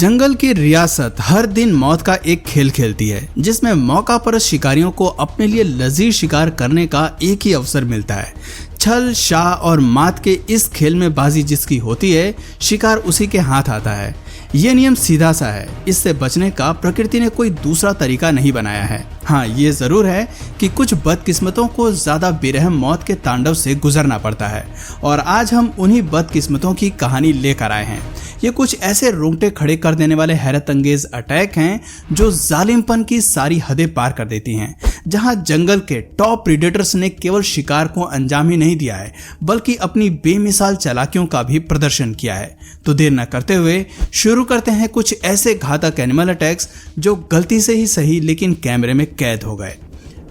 जंगल की रियासत हर दिन मौत का एक खेल खेलती है, जिसमें मौका पर शिकारियों को अपने लिए लजीज शिकार करने का एक ही अवसर मिलता है। छल, शाह और मात के इस खेल में बाजी जिसकी होती है, शिकार उसी के हाथ आता है। ये नियम सीधा सा है, इससे बचने का प्रकृति ने कोई दूसरा तरीका नहीं बनाया है। हाँ, ये जरूर है कि कुछ बदकिस्मतों को ज्यादा बेरहम मौत के तांडव से गुजरना पड़ता है, और आज हम उन्हीं बदकिस्मतों की कहानी लेकर आए हैं। ये कुछ ऐसे रोंगटे खड़े कर देने वाले हैरत अंगेज अटैक हैं जो जालिमपन की सारी हदें पार कर देती हैं, जहां जंगल के टॉप प्रीडेटर्स ने केवल शिकार को अंजाम ही नहीं दिया है, बल्कि अपनी बेमिसाल चालाकियों का भी प्रदर्शन किया है। तो देर न करते हुए शुरू करते हैं कुछ ऐसे घातक एनिमल अटैक्स जो गलती से ही सही लेकिन कैमरे में कैद हो गए।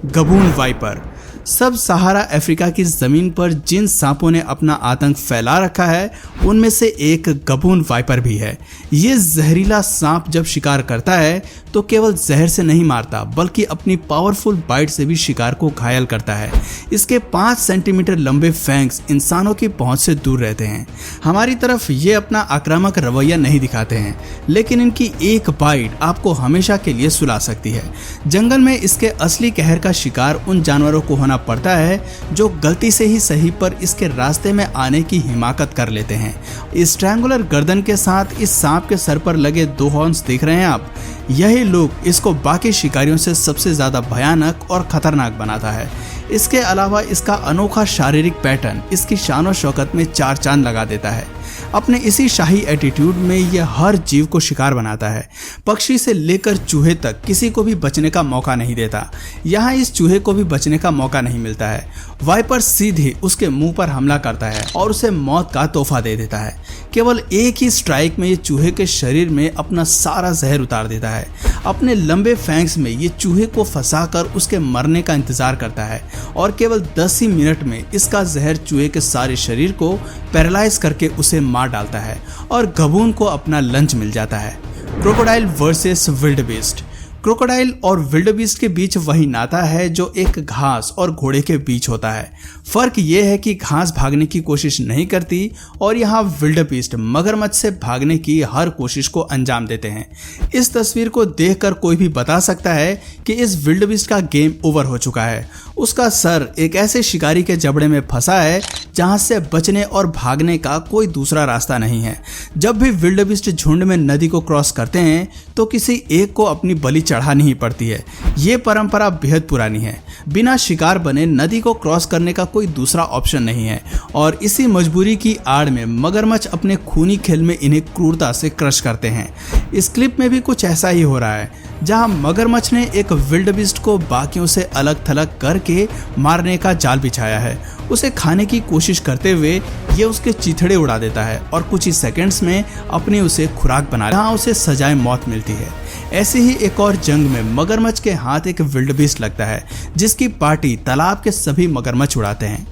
गबून वाइपर। सब सहारा अफ्रीका की जमीन पर जिन सांपों ने अपना आतंक फैला रखा है, उनमें से एक गबून वाइपर भी है। ये जहरीला सांप जब शिकार करता है तो केवल जहर से नहीं मारता, बल्कि अपनी पावरफुल बाइट से भी शिकार को घायल करता है। इसके 5 सेंटीमीटर लंबे फैंग्स इंसानों की पहुंच से दूर रहते हैं। हमारी तरफ ये अपना आक्रामक रवैया नहीं दिखाते हैं, लेकिन इनकी एक बाइट आपको हमेशा के लिए सुला सकती है। जंगल में इसके असली कहर का शिकार उन जानवरों को होना पड़ता है जो गलती से ही सही पर इसके रास्ते में आने की हिमाकत कर लेते हैं। इस ट्रायंगुलर गर्दन के साथ इस सांप के सर पर लगे 2 हॉर्न्स देख रहे हैं आप। यही लोग इसको बाकी शिकारियों से सबसे ज्यादा भयानक और खतरनाक बनाता है। इसके अलावा इसका अनोखा शारीरिक पैटर्न इसकी शान और शौकत में 4 चांद लगा देता है। अपने इसी शाही एटीट्यूड में यह हर जीव को शिकार बनाता है। पक्षी से लेकर चूहे तक किसी को भी बचने का मौका नहीं देता। यहाँ इस चूहे को भी बचने का मौका नहीं मिलता है। वाइपर सीधे उसके मुंह पर हमला करता है और उसे मौत का तोहफा दे देता है। केवल एक ही स्ट्राइक में ये चूहे के शरीर में अपना सारा जहर उतार देता है। अपने लंबे फैंग्स में ये चूहे को फंसाकर उसके मरने का इंतजार करता है, और केवल 10 ही मिनट में इसका जहर चूहे के सारे शरीर को पैरालाइज करके उसे मार डालता है और गबून को अपना लंच मिल जाता है। Crocodile versus विल्डबीस्ट। क्रोकोडाइल और विल्डबीस्ट के बीच वही नाता है जो एक घास और घोड़े के बीच होता है। फर्क यह है कि घास भागने की कोशिश नहीं करती और यहाँ विल्डबीस्ट मगरमच्छ से भागने की हर कोशिश को अंजाम देते हैं। इस तस्वीर को देखकर कोई भी बता सकता है कि इस विल्डबीस्ट का गेम ओवर हो चुका है। उसका सर एक ऐसे शिकारी के जबड़े में फंसा है जहां से बचने और भागने का कोई दूसरा रास्ता नहीं है। जब भी विल्डबीस्ट झुंड में नदी को क्रॉस करते हैं तो किसी एक को अपनी बलि चढ़ानी ही पड़ती है। ये परंपरा बेहद पुरानी है। बिना शिकार बने नदी को क्रॉस करने का कोई दूसरा ऑप्शन नहीं है, और इसी मजबूरी की आड़ में मगरमच्छ अपने खूनी खेल में इन्हें क्रूरता से क्रश करते हैं। इस क्लिप में भी कुछ ऐसा ही हो रहा है, जहां मगरमच्छ ने एक विल्डबीस्ट को बाकियों से अलग थलग करके मारने का जाल बिछाया है। उसे खाने की कोशिश करते हुए ये उसके चिथड़े उड़ा देता है और कुछ ही सेकंड्स में अपनी उसे खुराक बना जहां उसे सजाए मौत मिलती है। ऐसे ही एक और जंग में मगरमच्छ के हाथ एक विल्डबीस्ट लगता है, जिसकी पार्टी तालाब के सभी मगरमच्छ उड़ाते हैं।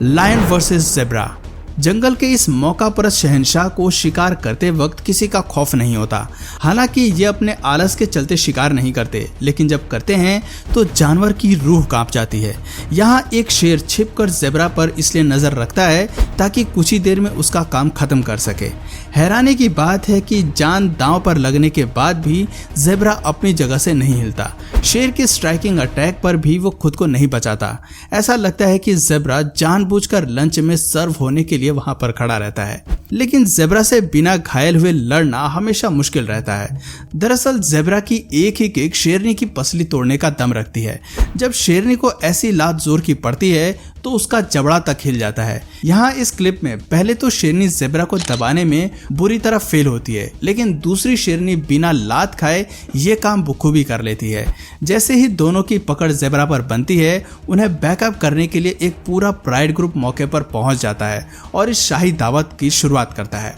Lion versus zebra. जंगल के इस मौका परस्त शहंशाह को शिकार करते वक्त किसी का खौफ नहीं होता। हालांकि ये अपने आलस के चलते शिकार नहीं करते, लेकिन जब करते हैं तो जानवर की रूह कांप जाती है। यहाँ एक शेर छिपकर ज़ेब्रा पर इसलिए नजर रखता है ताकि कुछ ही देर में उसका काम खत्म कर सके। हैरानी की बात है कि जान दांव पर लगने के बाद भी ज़ेब्रा अपनी जगह से नहीं हिलता। शेर के स्ट्राइकिंग अटैक पर भी वो खुद को नहीं बचाता। ऐसा लगता है कि ज़ेब्रा जानबूझकर लंच में सर्व होने के लिए वहां पर खड़ा रहता है, लेकिन ज़ेब्रा से बिना घायल हुए लड़ना हमेशा मुश्किल रहता है। दरअसल ज़ेब्रा की एक ही किक शेरनी की पसली तोड़ने का दम रखती है। जब शेरनी को ऐसी लात जोर की पड़ती है तो उसका जबड़ा तक हिल जाता है। यहाँ इस क्लिप में पहले तो शेरनी ज़ेब्रा को दबाने में बुरी तरह फेल होती है, लेकिन दूसरी शेरनी बिना लात खाए ये काम बखूबी कर लेती है। जैसे ही दोनों की पकड़ ज़ेब्रा पर बनती है, उन्हें बैकअप करने के लिए एक पूरा प्राइड ग्रुप मौके पर पहुंच जाता है और इस शाही दावत की शुरुआत करता है।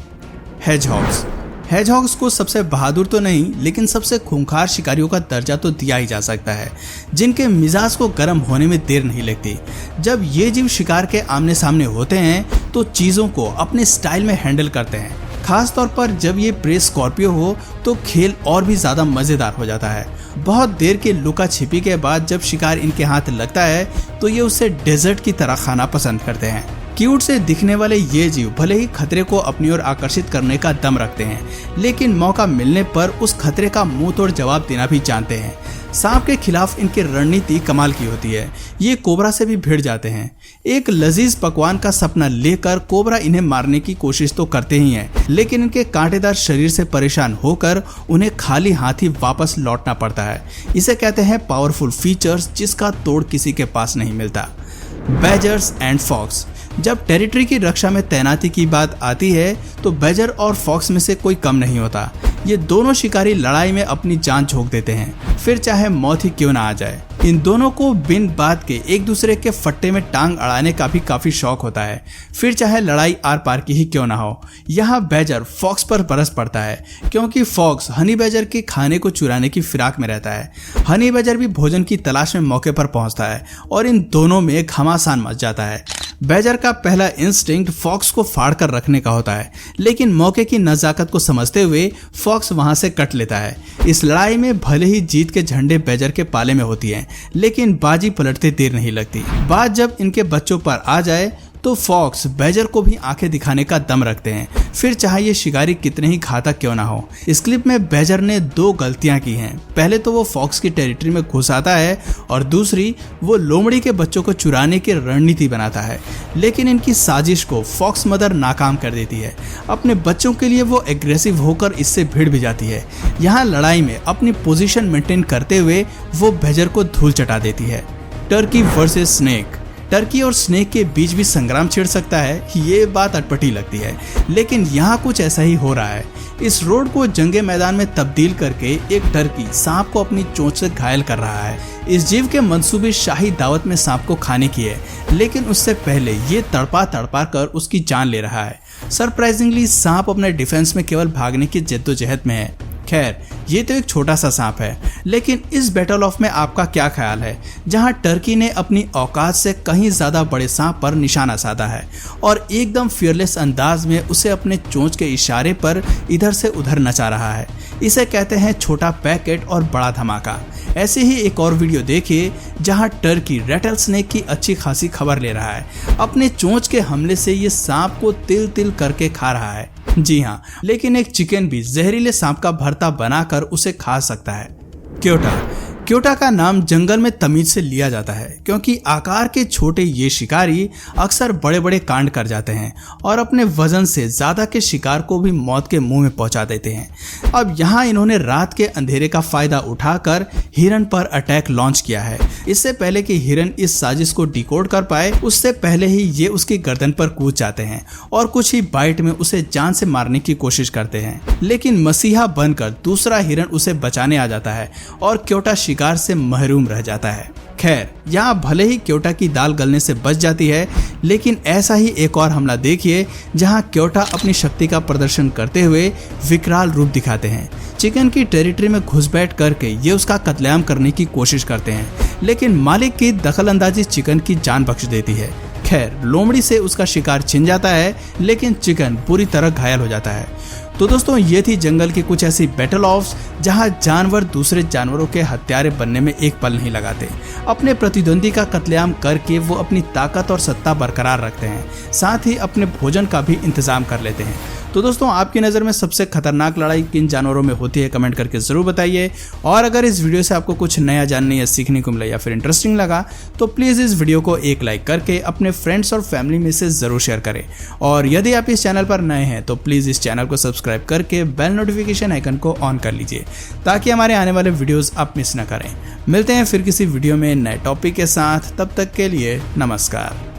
हेजहॉग्स। हेजहॉग्स को सबसे बहादुर तो नहीं, लेकिन सबसे खूंखार शिकारियों का दर्जा तो दिया ही जा सकता है, जिनके मिजाज को गर्म होने में देर नहीं लगती। जब ये जीव शिकार के आमने सामने होते हैं तो चीज़ों को अपने स्टाइल में हैंडल करते हैं। खास तौर पर जब ये प्रे स्कॉर्पियो हो तो खेल और भी ज़्यादा मज़ेदार हो जाता है। बहुत देर के लुका छिपी के बाद जब शिकार इनके हाथ लगता है तो ये उसे डेजर्ट की तरह खाना पसंद करते हैं। क्यूट से दिखने वाले ये जीव भले ही खतरे को अपनी ओर आकर्षित करने का दम रखते हैं, लेकिन मौका मिलने पर उस खतरे का मुंह तोड़ जवाब देना भी जानते हैं। सांप के खिलाफ इनकी रणनीति कमाल की होती है। ये कोबरा से भी भिड़ जाते हैं। एक लजीज पकवान का सपना लेकर कोबरा इन्हें मारने की कोशिश तो करते ही हैं, लेकिन इनके कांटेदार शरीर से परेशान होकर उन्हें खाली हाथ ही वापस लौटना पड़ता है। इसे कहते हैं पावरफुल फीचर्स, जिसका तोड़ किसी के पास नहीं मिलता। Badgers and fox. जब टेरिटरी की रक्षा में तैनाती की बात आती है तो बैजर और फॉक्स में से कोई कम नहीं होता। ये दोनों शिकारी लड़ाई में अपनी जान झोंक देते हैं, फिर चाहे मौत ही क्यों ना आ जाए। इन दोनों को बिन बात के एक दूसरे के फट्टे में टांग अड़ाने का भी काफी शौक होता है, फिर चाहे लड़ाई आर पार की ही क्यों ना हो। यहाँ बैजर फॉक्स पर बरस पड़ता है, क्योंकि फॉक्स हनी बैजर के खाने को चुराने की फिराक में रहता है। हनी बैजर भी भोजन की तलाश में मौके पर पहुंचता है और इन दोनों में घमासान मच जाता है। बैजर का पहला इंस्टिंक्ट फॉक्स को फाड़ कर रखने का होता है, लेकिन मौके की नजाकत को समझते हुए फॉक्स वहां से कट लेता है। इस लड़ाई में भले ही जीत के झंडे बैजर के पाले में होती हैं, लेकिन बाजी पलटते देर नहीं लगती। बात जब इनके बच्चों पर आ जाए तो फॉक्स बैजर को भी आंखें दिखाने का दम रखते हैं, फिर चाहे ये शिकारी कितने ही घातक क्यों ना हो। इस क्लिप में बैजर ने दो गलतियां की हैं। पहले तो वो फॉक्स की टेरिटरी में घुस आता है और दूसरी वो लोमड़ी के बच्चों को चुराने की रणनीति बनाता है, लेकिन इनकी साजिश को फॉक्स मदर नाकाम कर देती है। अपने बच्चों के लिए वो एग्रेसिव होकर इससे भिड़ भी जाती है। यहाँ लड़ाई में अपनी पोजीशन मेंटेन करते हुए वो बैजर को धूल चटा देती है। Turkey versus snake. टर्की और स्नेक के बीच भी संग्राम छिड़ सकता है, ये बात अटपटी लगती है, लेकिन यहाँ कुछ ऐसा ही हो रहा है। इस रोड को जंगे मैदान में तब्दील करके एक टर्की सांप को अपनी चोंच से घायल कर रहा है। इस जीव के मंसूबे शाही दावत में सांप को खाने की है, लेकिन उससे पहले ये तड़पा तड़पा कर उसकी जान ले रहा है। सरप्राइजिंगली सांप अपने डिफेंस में केवल भागने की जद्दोजहद में है। खैर, ये तो एक छोटा सा सांप है, लेकिन इस बैटल ऑफ में आपका क्या ख्याल है, जहां टर्की ने अपनी औकात से कहीं ज्यादा बड़े सांप पर निशाना साधा है और एकदम फियरलेस अंदाज में उसे अपने चोंच के इशारे पर इधर से उधर नचा रहा है। इसे कहते हैं छोटा पैकेट और बड़ा धमाका। ऐसे ही एक और वीडियो देखिए जहां टर्की रेटल स्नेक की अच्छी खासी खबर ले रहा है। अपने चोंच के हमले से ये सांप को तिल तिल करके खा रहा है। जी हाँ, लेकिन एक चिकन भी जहरीले सांप का भरता बनाकर उसे खा सकता है। क्योटा। क्योटा का नाम जंगल में तमीज से लिया जाता है, क्योंकि आकार के छोटे ये शिकारी अक्सर बड़े बड़े कांड कर जाते हैं और अपने वजन से ज्यादा के शिकार को भी मौत के मुंह में पहुंचा देते हैं। अब यहाँ इन्होंने रात के अंधेरे का फायदा उठाकर हिरन पर अटैक लॉन्च किया है। इससे पहले कि हिरन इस साजिश को डिकोड कर पाए, उससे पहले ही ये उसकी गर्दन पर कूद जाते हैं और कुछ ही बाइट में उसे जान से मारने की कोशिश करते हैं, लेकिन मसीहा बनकर दूसरा हिरन उसे बचाने आ जाता है और क्योटा शिकार से महरूम रह जाता है। खैर, यहाँ भले ही क्योटा की दाल गलने से बच जाती है, लेकिन ऐसा ही एक और हमला देखिए जहाँ क्योटा अपनी शक्ति का प्रदर्शन करते हुए विकराल रूप दिखाते हैं। चिकन की टेरिटरी में घुसपैठ करके ये उसका कत्लेआम करने की कोशिश करते हैं, लेकिन मालिक की दखलंदाजी चिकन की जान बख्श देती है। खैर, लोमड़ी से उसका शिकार छिन जाता है, लेकिन चिकन पूरी तरह घायल हो जाता है। तो दोस्तों, ये थी जंगल की कुछ ऐसी बैटल ऑफ्स जहां जानवर दूसरे जानवरों के हत्यारे बनने में एक पल नहीं लगाते। अपने प्रतिद्वंदी का कत्लेआम करके वो अपनी ताकत और सत्ता बरकरार रखते हैं, साथ ही अपने भोजन का भी इंतजाम कर लेते हैं। तो दोस्तों, आपकी नज़र में सबसे खतरनाक लड़ाई किन जानवरों में होती है, कमेंट करके ज़रूर बताइए। और अगर इस वीडियो से आपको कुछ नया जानने या सीखने को मिला या फिर इंटरेस्टिंग लगा, तो प्लीज़ इस वीडियो को एक लाइक करके अपने फ्रेंड्स और फैमिली में से ज़रूर शेयर करें। और यदि आप इस चैनल पर नए हैं तो प्लीज़ इस चैनल को सब्सक्राइब करके बेल नोटिफिकेशन आइकन को ऑन कर लीजिए, ताकि हमारे आने वाले वीडियोज़ आप मिस न करें। मिलते हैं फिर किसी वीडियो में नए टॉपिक के साथ, तब तक के लिए नमस्कार।